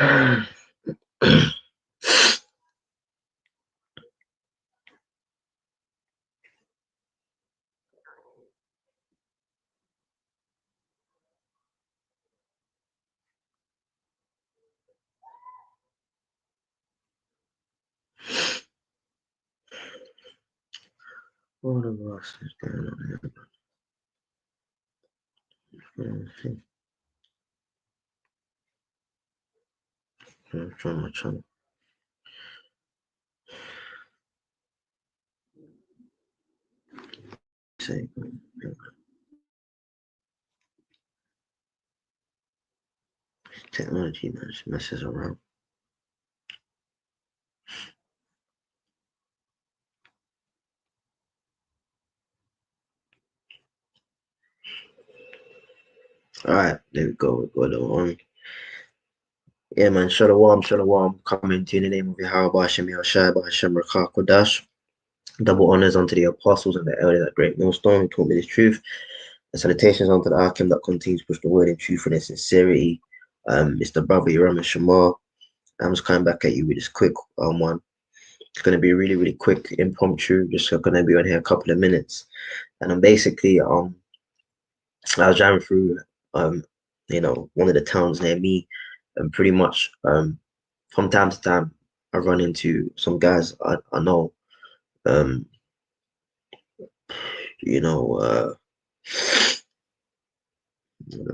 What else is going on here? I'm trying my channel. Say, technology, man, just messes around. All right, there we go. We got the one. Yeah, man. Shalom. Coming to you in the name of Yahweh Hashem Yahushua Hashem Rakah Kodash. Double honors unto the apostles and the elders at Great Millstone who taught me the truth. And salutations unto the Akim that continues to push the word in truthfulness and sincerity. Mr. Brother Yoram and Shamar. I'm just coming back at you with this quick one. It's going to be really, really quick, impromptu. Just going to be on here a couple of minutes. And I'm basically, I was driving through, one of the towns near me, and pretty much, from time to time, I run into some guys I know, the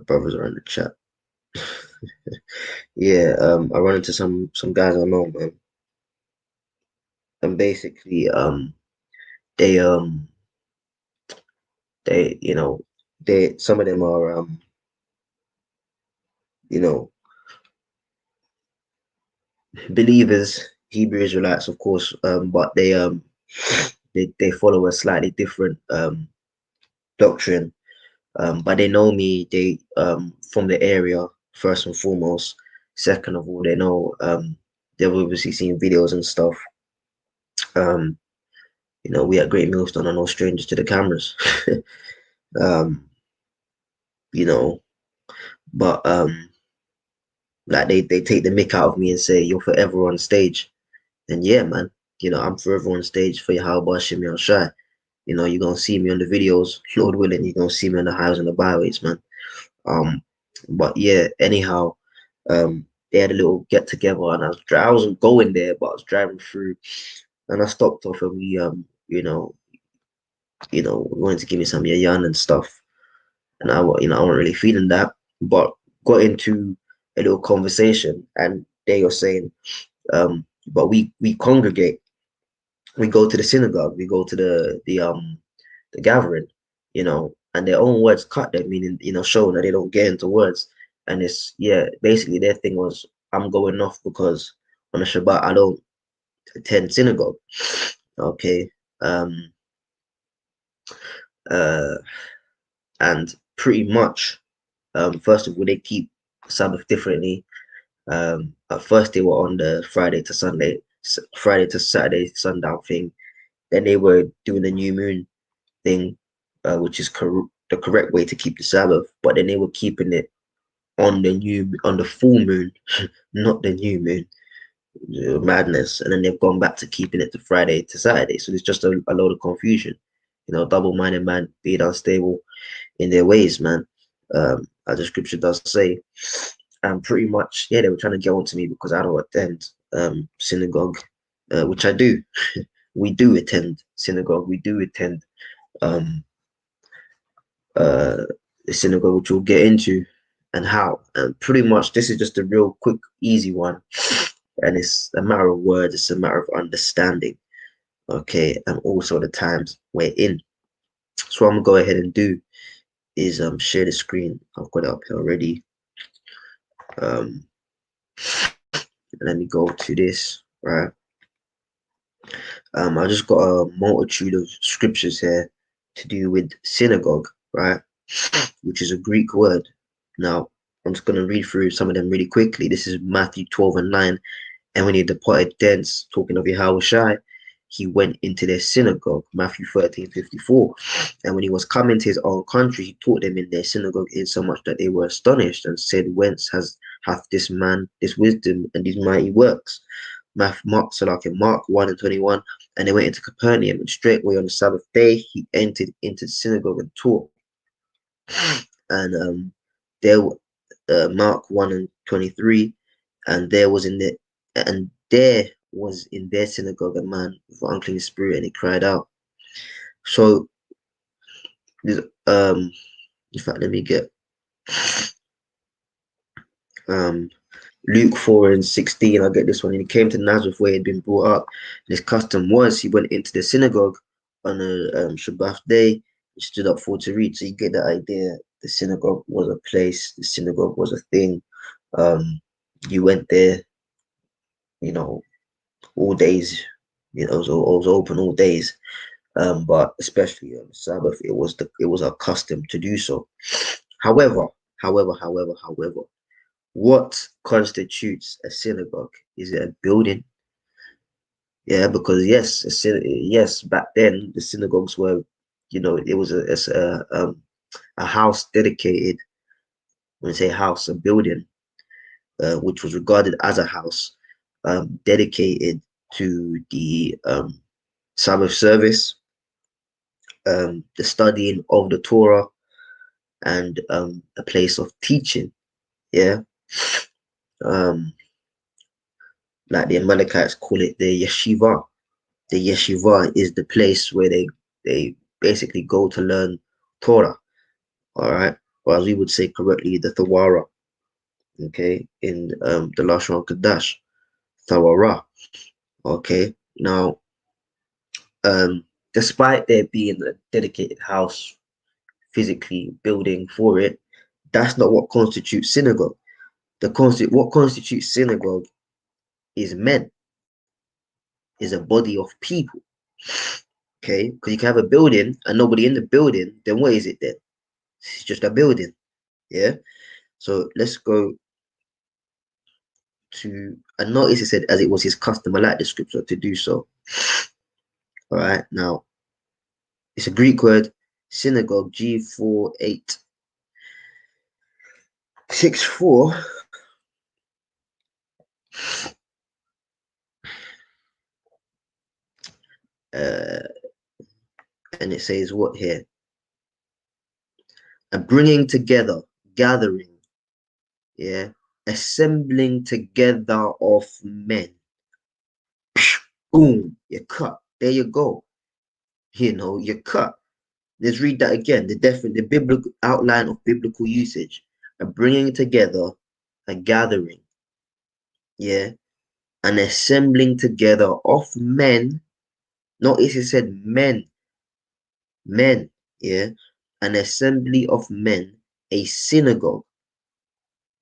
brothers are in the chat. Yeah, I run into some guys I know, man, and basically, they some of them are believers, Hebrew Israelites, of course, but they follow a slightly different doctrine. But they know me, they from the area, first and foremost. Second of all, they know they've obviously seen videos and stuff. We at Great Millstone are no strangers to the cameras. But like they take the mick out of me and say you're forever on stage. And yeah, man, I'm forever on stage for Yahweh Hashem Yahushua. You're gonna see me on the videos, Lord willing, you're gonna see me on the highways and the byways, man. But yeah, anyhow, they had a little get together, and I wasn't going there, but I was driving through, and I stopped off, and we wanted to give me some yayan and stuff, and I wasn't really feeling that, but got into a little conversation, and they were saying, but we congregate, we go to the synagogue, we go to the gathering, and their own words cut them, meaning, showing that they don't get into words. And it's, yeah, basically their thing was, I'm going off because on a Shabbat I don't attend synagogue. Okay. And pretty much, first of all, they keep Sabbath differently. At first they were on the Friday to Saturday sundown thing. Then they were doing the new moon thing, which is the correct way to keep the Sabbath. But then they were keeping it on the full moon, not the new moon. Madness. And then they've gone back to keeping it to Friday to Saturday. So there's just a load of confusion. Double-minded man being unstable in their ways, man. As the scripture does say. And pretty much, yeah, they were trying to get on to me because I don't attend synagogue, which I do. We do attend synagogue. We do attend the synagogue, which we'll get into and how. And pretty much, this is just a real quick, easy one. And it's a matter of words. It's a matter of understanding. Okay. And also the times we're in. So what I'm going to go ahead and do is share the screen. I've got it up here already. Let me go to this, right? I just got a multitude of scriptures here to do with synagogue, right? Which is a Greek word. Now, I'm just going to read through some of them really quickly. This is Matthew 12:9. And when he departed thence, talking of Yahushua, he went into their synagogue, Matthew 13:54. And when he was coming to his own country, he taught them in their synagogue, insomuch that they were astonished and said, Whence hath this man this wisdom and these mighty works. Mark 1 and 21. And they went into Capernaum, and straightway on the Sabbath day he entered into the synagogue and taught. And there Mark 1 and 23, and there was in their synagogue a man with an unclean spirit, and he cried out. So in fact, let me get Luke 4 and 16. I'll get this one. And he came to Nazareth where he had been brought up. And his custom was he went into the synagogue on a Shabbat day and stood up for to read. So you get the idea. The synagogue was a place. The synagogue was a thing. You went there, all days. It was open all days. But especially on the Sabbath, it was a custom to do so. However, what constitutes a synagogue? Is it a building? Yeah, because yes, back then the synagogues were, it was a house dedicated. When I say house, a building, which was regarded as a house, dedicated to the Sabbath service, the studying of the Torah, and a place of teaching. Yeah. Like the Amalekites call it the yeshiva. The yeshiva is the place where they basically go to learn Torah. All right. Or as we would say correctly, the Thawara. Okay. In the Lashon Kadash, Thawara. Okay. Now, despite there being a dedicated house physically building for it, that's not what constitutes synagogue. What constitutes synagogue is men, is a body of people. Okay, because you can have a building and nobody in the building, then what is it then? It's just a building. Yeah. So let's go to, and notice it said as it was his custom. I like the scripture to do so. All right, now it's a Greek word, synagogue, G4864. And it says what here? A bringing together, gathering, yeah, assembling together of men. Boom, you're cut. There you go. You're cut. Let's read that again. The biblical outline of biblical usage. A bringing together, a gathering, yeah, an assembling together of men. Notice it said men, yeah, an assembly of men, a synagogue.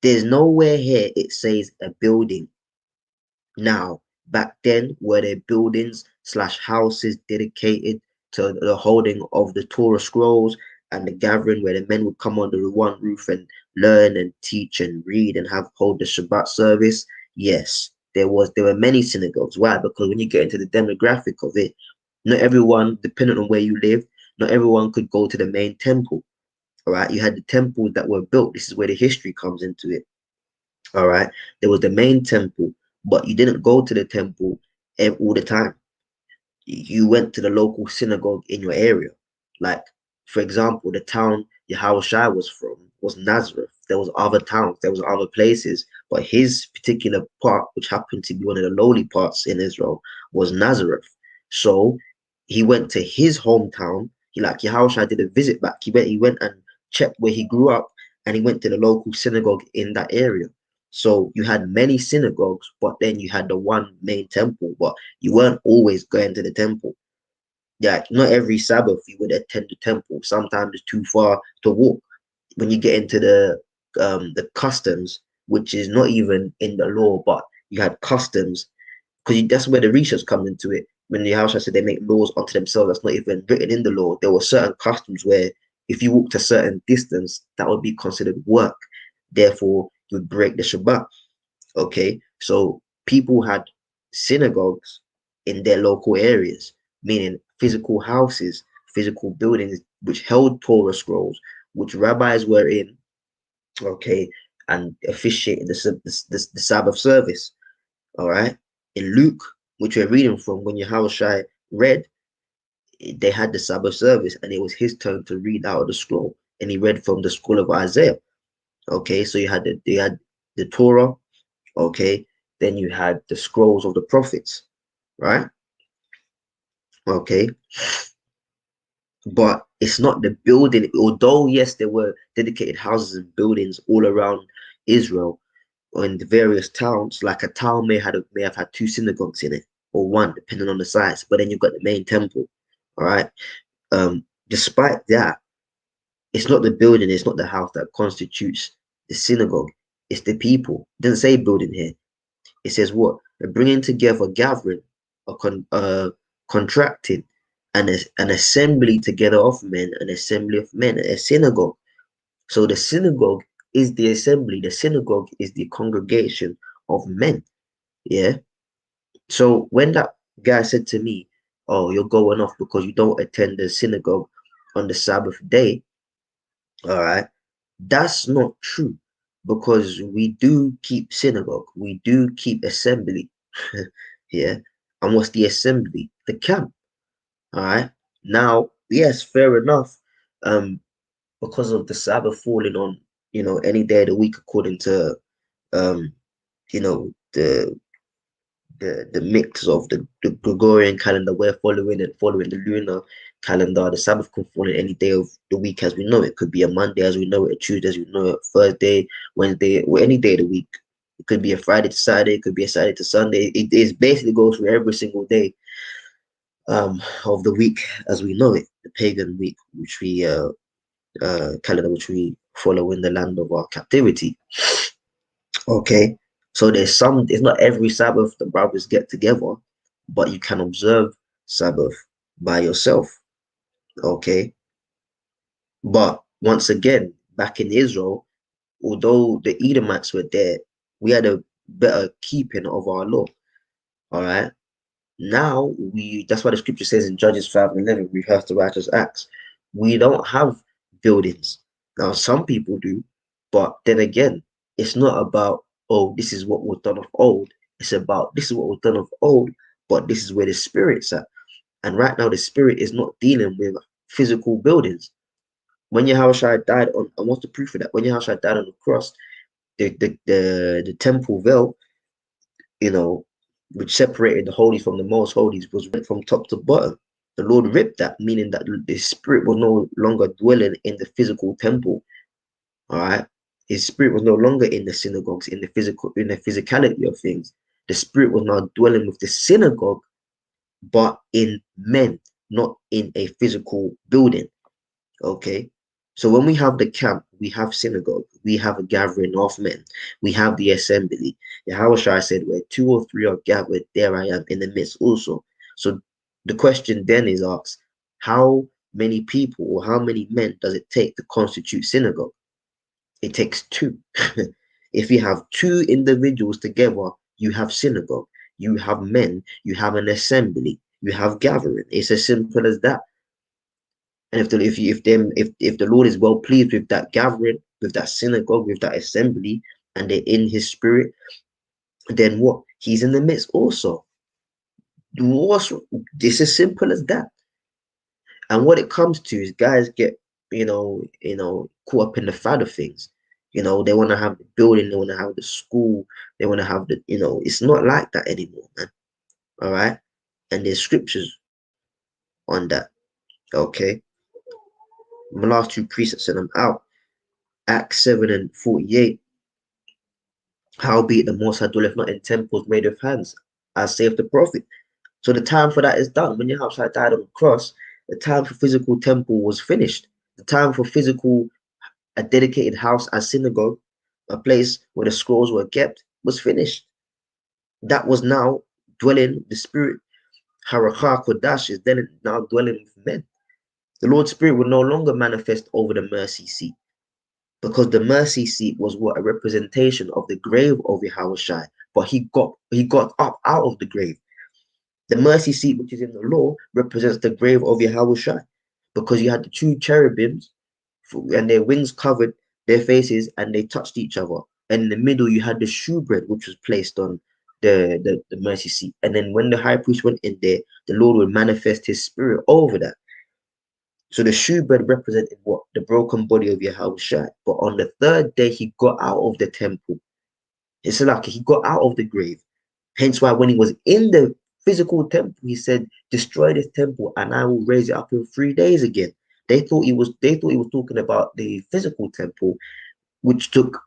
There's nowhere here it says a building. Now, back then, were there buildings / houses dedicated to the holding of the Torah scrolls and the gathering where the men would come under the one roof and learn and teach and read and hold the Shabbat service? Yes, there were many synagogues. Why? Because when you get into the demographic of it, not everyone, depending on where you live, not everyone could go to the main temple. All right, you had the temples that were built. This is where the history comes into it. All right, there was the main temple, but you didn't go to the temple all the time. You went to the local synagogue in your area. Like, for example, the town Yahushua was from was Nazareth. There was other towns, there was other places, but his particular part, which happened to be one of the lowly parts in Israel, was Nazareth. So he went to his hometown. Yahushua did a visit back. He went and checked where he grew up, and he went to the local synagogue in that area. So you had many synagogues, but then you had the one main temple, but you weren't always going to the temple. Yeah, not every Sabbath you would attend the temple. Sometimes it's too far to walk. When you get into the customs, which is not even in the law, but you had customs, because that's where the research comes into it. When the house said they make laws unto themselves, that's not even written in the law. There were certain customs where if you walked a certain distance, that would be considered work. Therefore, you would break the Shabbat. Okay, so people had synagogues in their local areas, meaning physical houses, physical buildings which held Torah scrolls, which rabbis were in. Okay, and officiating the Sabbath service. All right. In Luke, which we're reading from, when Yahushua read, they had the Sabbath service, and it was his turn to read out of the scroll, and he read from the scroll of Isaiah. Okay, so you had the Torah. Okay, then you had the scrolls of the prophets, right? Okay, but it's not the building. Although yes, there were dedicated houses and buildings all around Israel or in the various towns. Like a town may have had two synagogues in it, or one, depending on the size. But then you've got the main temple. All right. Despite that, it's not the building, it's not the house that constitutes the synagogue. It's the people. It doesn't say building here. It says what? A bringing together, gathering, contracting, and an assembly together of men, an assembly of men, a synagogue. So the synagogue is the assembly. The synagogue is the congregation of men. Yeah. So when that guy said to me, "Oh, you're going off because you don't attend the synagogue on the Sabbath day," all right, that's not true, because we do keep synagogue, we do keep assembly. Yeah. And what's the assembly? The camp. All right. Now, yes, fair enough. Um, because of the Sabbath falling on, any day of the week, according to um, the mix of the Gregorian calendar we're following, and following the lunar calendar, the Sabbath can fall on any day of the week as we know it. It could be a Monday as we know it, a Tuesday as we know it, Thursday, Wednesday, or any day of the week. It could be a Friday to Saturday, it could be a Saturday to Sunday. It basically goes through every single day of the week as we know it, the pagan week, which we calendar which we follow in the land of our captivity. Okay, so it's not every Sabbath the brothers get together, but you can observe Sabbath by yourself. Okay, but once again, back in Israel, although the Edomites were there, we had a better keeping of our law. All right. Now that's why the scripture says in Judges 5:11, rehearse the righteous acts. We don't have buildings. Now some people do, but then again, it's not about, oh, this is what was done of old. It's about, this is what was done of old, but this is where the spirit's at. And right now the spirit is not dealing with physical buildings. When Yahushua died on, and what's the proof of that? When Yahushua died on the cross, the temple veil, you know, which separated the holy from the most holies, was ripped from top to bottom. The Lord ripped that, meaning that the spirit was no longer dwelling in the physical temple. All right. His spirit was no longer in the synagogues, in the physicality of things. The spirit was now dwelling with the synagogue, but in men, not in a physical building. Okay. So when we have the camp, we have synagogue, we have a gathering of men, we have the assembly. Yahushua said, where two or three are gathered, there I am in the midst also. So the question then is asked, how many people or how many men does it take to constitute synagogue? It takes two. If you have two individuals together, you have synagogue, you have men, you have an assembly, you have gathering. It's as simple as that. And if the Lord is well pleased with that gathering, with that synagogue, with that assembly, and they're in his spirit, then what? He's in the midst also. It's as simple as that. And what it comes to is guys get, caught up in the fad of things. They want to have the building, they want to have the school, they want to have it's not like that anymore, man. All right. And there's scriptures on that. Okay. My last two precepts and I'm out. Acts 7:48. Howbeit the Most High dwelleth not in temples made with hands, as saith the prophet. So the time for that is done. When Yahushua died on the cross, the time for physical temple was finished. The time for a dedicated house as synagogue, a place where the scrolls were kept, was finished. That was now dwelling, the spirit, Harakah Kodash, is then now dwelling with men. The Lord's Spirit will no longer manifest over the mercy seat, because the mercy seat was what, a representation of the grave of Yahushua, but he got up out of the grave. The mercy seat, which is in the law, represents the grave of Yahushua, because you had the two cherubims and their wings covered their faces and they touched each other, and in the middle you had the shewbread, which was placed on the mercy seat. And then when the high priest went in there, the Lord would manifest his spirit over that. So the shewbread represented what? The broken body of Yahushua. But on the third day, he got out of the temple. It's like he got out of the grave. Hence why when he was in the physical temple, he said, destroy this temple and I will raise it up in 3 days again. They thought he was talking about the physical temple, which took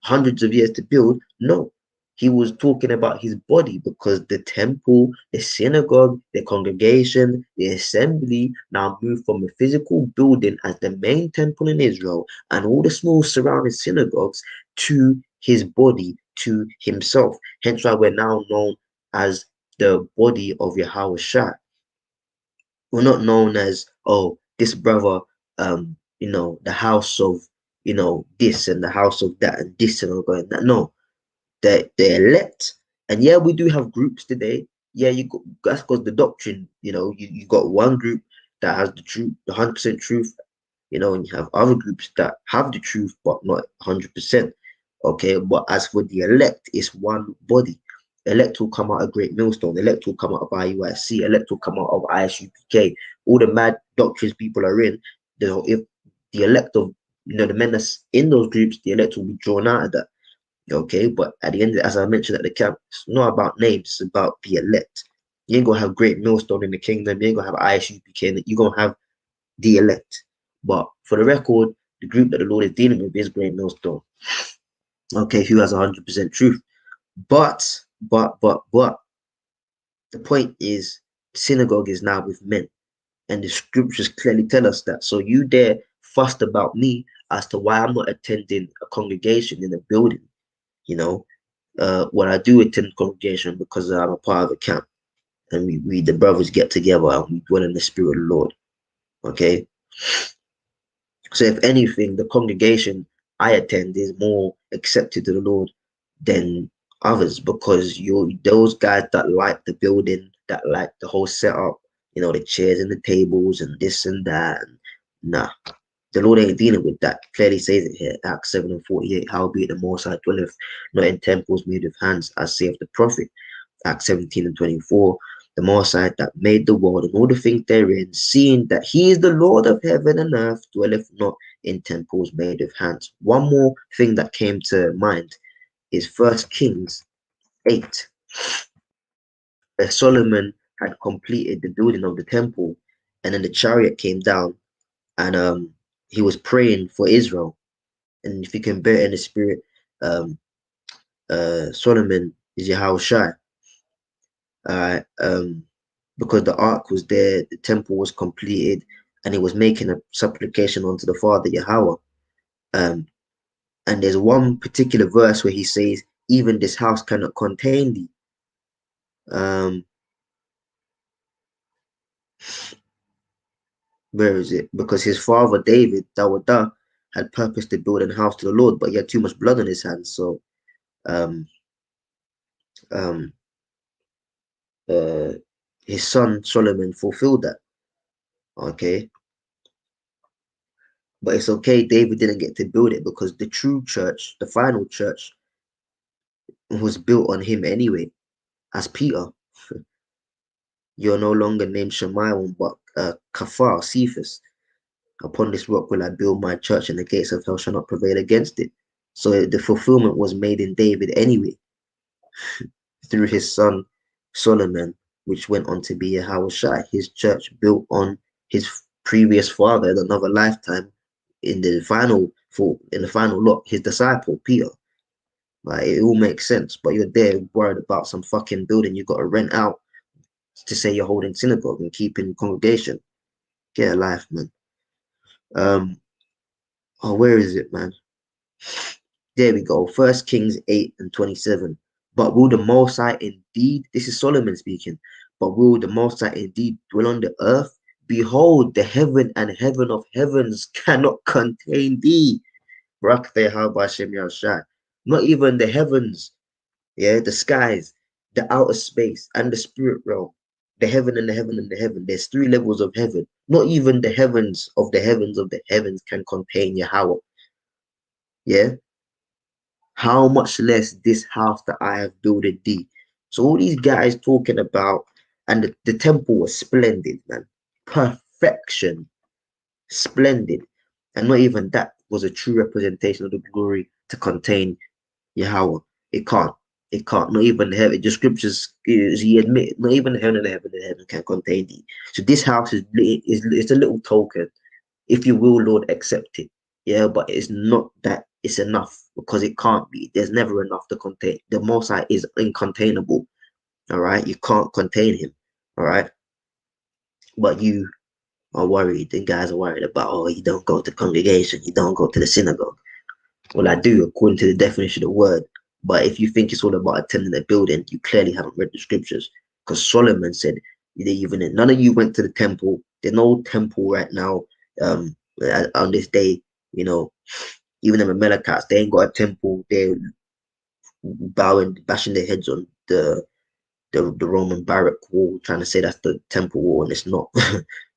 hundreds of years to build. No, he was talking about his body, because the temple, the synagogue, the congregation, the assembly now moved from a physical building as the main temple in Israel and all the small surrounding synagogues to his body, to himself. Hence why we're now known as the body of Yahweh Shai. We're not known as, oh, this brother, the house of, this and the house of that and this and all going that. No, the elect. And yeah, we do have groups today. Yeah, that's because the doctrine, you got one group that has the truth, the 100% truth, and you have other groups that have the truth but not 100%. Okay, but as for the elect, it's one body. Elect will come out of Great Millstone. Elect will come out of IUIC. Elect will come out of ISUPK. All the mad doctrines people are in. If the elect of the men that's in those groups, the elect will be drawn out of that. Okay, but at the end, as I mentioned at the camp, it's not about names, it's about the elect. You ain't gonna have Great Millstone in the kingdom, you ain't gonna have ISUPK, you're gonna have the elect. But for the record, the group that the Lord is dealing with is Great Millstone. Okay, who has 100% truth. But the point is, synagogue is now with men, and the scriptures clearly tell us that. So you dare fussed about me as to why I'm not attending a congregation in a building. When I do attend congregation, because I'm a part of a camp, and we the brothers get together and we dwell in the spirit of the Lord. Okay. So if anything, the congregation I attend is more accepted to the Lord than others, because you're those guys that like the building, that like the whole setup, the chairs and the tables and this and that. And nah, the Lord ain't dealing with that. Clearly says it here, Acts 7:48. Howbeit the Most High dwelleth not in temples made with hands, as saith the prophet. Acts 17:24. The Most High that made the world and all the things therein, seeing that he is the Lord of heaven and earth, dwelleth not in temples made with hands. One more thing that came to mind is 1 Kings 8, where Solomon had completed the building of the temple, and then the chariot came down, and he was praying for Israel. And if you can bear in the spirit, Solomon is Yahushua. Because the ark was there, the temple was completed, and he was making a supplication unto the Father Yahweh. And there's one particular verse where he says, even this house cannot contain thee. Where is it? Because his father David, Dawadah, had purposed to build a house to the Lord, but he had too much blood on his hands. So um, um, his son Solomon fulfilled that. Okay. But it's okay, David didn't get to build it, because the true church, the final church, was built on him anyway, as Peter. You're no longer named Shemaiah, but Kafar, Cephas. Upon this rock will I build my church, and the gates of hell shall not prevail against it. So the fulfillment was made in David anyway, through his son Solomon, which went on to be Yahushua. His church built on his previous father in another lifetime, in the final lot, his disciple Peter. Like, it all makes sense, but you're there worried about some fucking building you got to rent out to say you're holding synagogue and keeping congregation. Get a life, man. Where is it, man? There we go. 1 Kings 8:27. But will the Most High indeed, this is Solomon speaking, but will the Most High indeed dwell on the earth? Behold, the heaven and heaven of heavens cannot contain thee. Not even the heavens, yeah, the skies, the outer space, and the spirit realm, the heaven and the heaven and the heaven. There's 3 levels of heaven. Not even the heavens of the heavens of the heavens can contain Yahweh. Yeah. how much less this house that I have builded thee. So all these guys talking about, and the temple was splendid, man. Perfection, splendid. And not even that was a true representation of the glory to contain Yahweh. It can't. It can't. Not even heaven. The scriptures, he admit, not even heaven can contain thee. So this house is a little token, if you will, Lord, accept it. Yeah, but it's not that it's enough, because it can't be. There's never enough to contain. The Most High is incontainable. All right, you can't contain him. All right, but you are worried. The guys are worried about, oh, you don't go to congregation, you don't go to the synagogue. Well, I do, according to the definition of the word. But if you think it's all about attending a building, you clearly haven't read the scriptures. Because Solomon said, even none of you went to the temple. There's no temple right now. On this day, you know, even the Amalekites, they ain't got a temple. They're bowing, bashing their heads on the Roman barrack wall, trying to say that's the temple wall, and it's not.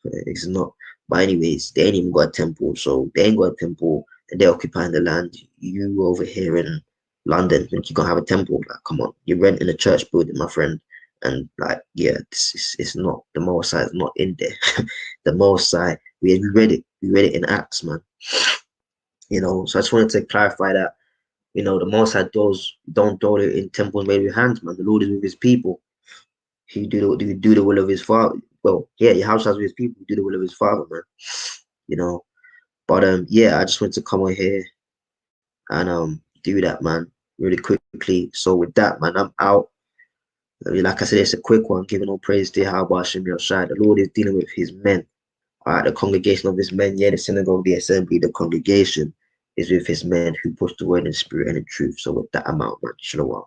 It's not. But anyways, they ain't even got a temple, so they ain't got a temple, and they're occupying the land. You over here in London think you're gonna have a temple? Like, come on, you're renting a church building, my friend. And like, yeah, it's not, the Most High is not in there. The Most High, we read it, in Acts, man. So I just wanted to clarify that. The Most High don't do it in temples made with hands, man. The Lord is with His people. He do the will of His Father. Well, yeah, your house has with His people. Do the will of His Father, man. You know. But yeah, I just wanted to come on here and do that, man, really quickly. So with that, man, I'm out. I mean, like I said, it's a quick one. Giving all praise to Yahweh Hashem Yoshai. The Lord is dealing with His men. All right, the congregation of His men. Yeah, the synagogue, the assembly, the congregation is with His men who push the word in spirit and in truth. So with that, I'm out, man. Shalom.